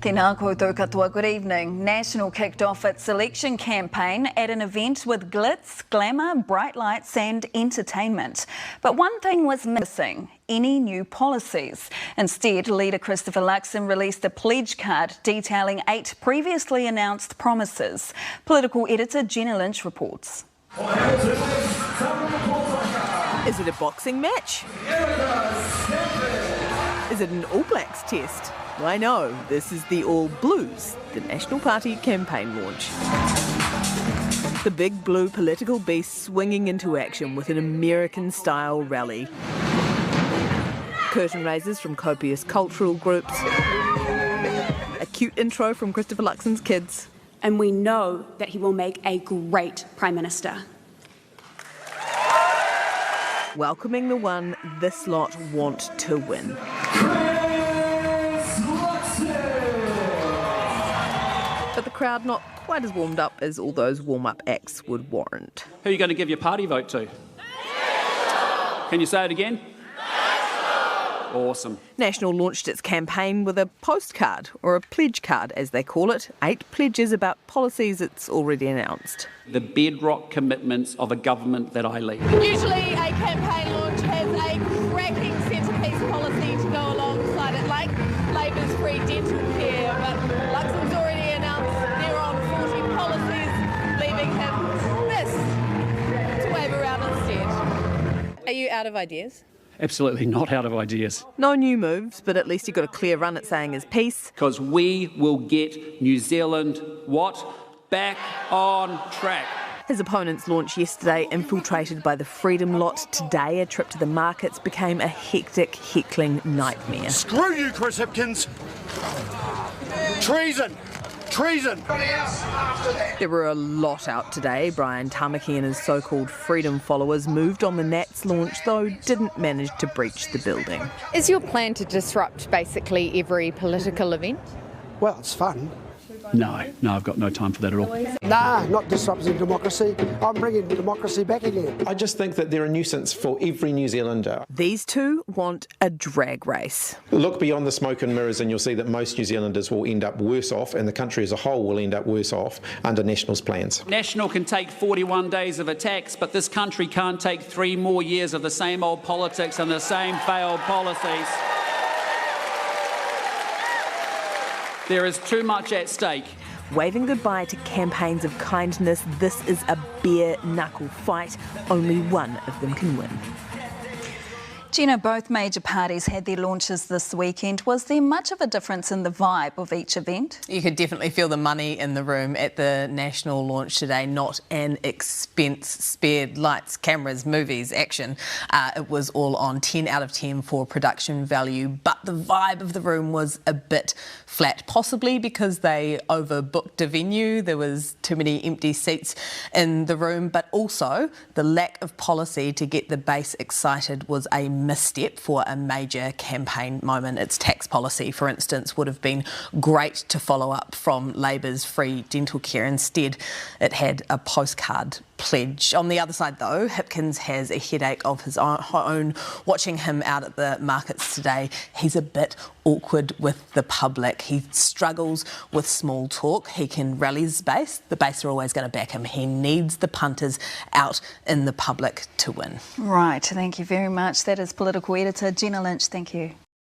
Tēnā koutou katoa, good evening. National kicked off its election campaign at an event with glitz, glamour, bright lights and entertainment. But one thing was missing: any new policies. Instead, leader Christopher Luxon released a pledge card detailing 8 previously announced promises. Political editor Jenna Lynch reports. Is it a boxing match? Is it an All Blacks test? I know, this is the All Blues, the National Party campaign launch. The big blue political beast swinging into action with an American-style rally. Curtain raisers from copious cultural groups. A cute intro from Christopher Luxon's kids. And we know that he will make a great Prime Minister. Welcoming the one this lot want to win. But the crowd not quite as warmed up as all those warm-up acts would warrant. Who are you going to give your party vote to? Can you say it again? Awesome. National launched its campaign with a postcard, or a pledge card as they call it. 8 pledges about policies it's already announced. The bedrock commitments of a government that I lead. Usually a campaign launch has a cracking centrepiece policy to go alongside it, like Labour's free dental care, but Luxon's already announced they're on 40 policies, leaving him this to wave around instead. Are you out of ideas? Absolutely not out of ideas. No new moves, but at least he got a clear run at saying his piece. Because we will get New Zealand, what? Back on track. His opponent's launch yesterday, infiltrated by the Freedom lot. Today, a trip to the markets became a hectic, heckling nightmare. Screw you, Chris Hipkins! Treason! Treason! There were a lot out today. Brian Tamaki and his so-called Freedom followers moved on the Nats launch, though didn't manage to breach the building. Is your plan to disrupt basically every political event? Well, it's fun. No, I've got no time for that at all. Nah, not disrupting democracy. I'm bringing democracy back again. I just think that they're a nuisance for every New Zealander. These two want a drag race. Look beyond the smoke and mirrors and you'll see that most New Zealanders will end up worse off, and the country as a whole will end up worse off under National's plans. National can take 41 days of attacks, but this country can't take 3 more years of the same old politics and the same failed policies. There is too much at stake. Waving goodbye to campaigns of kindness, this is a bare-knuckle fight. Only one of them can win. Jenna, both major parties had their launches this weekend. Was there much of a difference in the vibe of each event? You could definitely feel the money in the room at the national launch today. Not an expense spared. Lights, cameras, movies, action. It was all on 10 out of 10 for production value, but the vibe of the room was a bit flat, possibly because they overbooked a venue. There was too many empty seats in the room, but also the lack of policy to get the base excited was a misstep for a major campaign moment. Its tax policy, for instance, would have been great to follow up from Labour's free dental care. Instead, it had a postcard pledge. On the other side, though, Hipkins has a headache of his own. Watching him out at the markets today, he's a bit awkward with the public. He struggles with small talk. He can rally his base. The base are always going to back him. He needs the punters out in the public to win. Right, thank you very much. That is political editor Jenna Lynch. Thank you.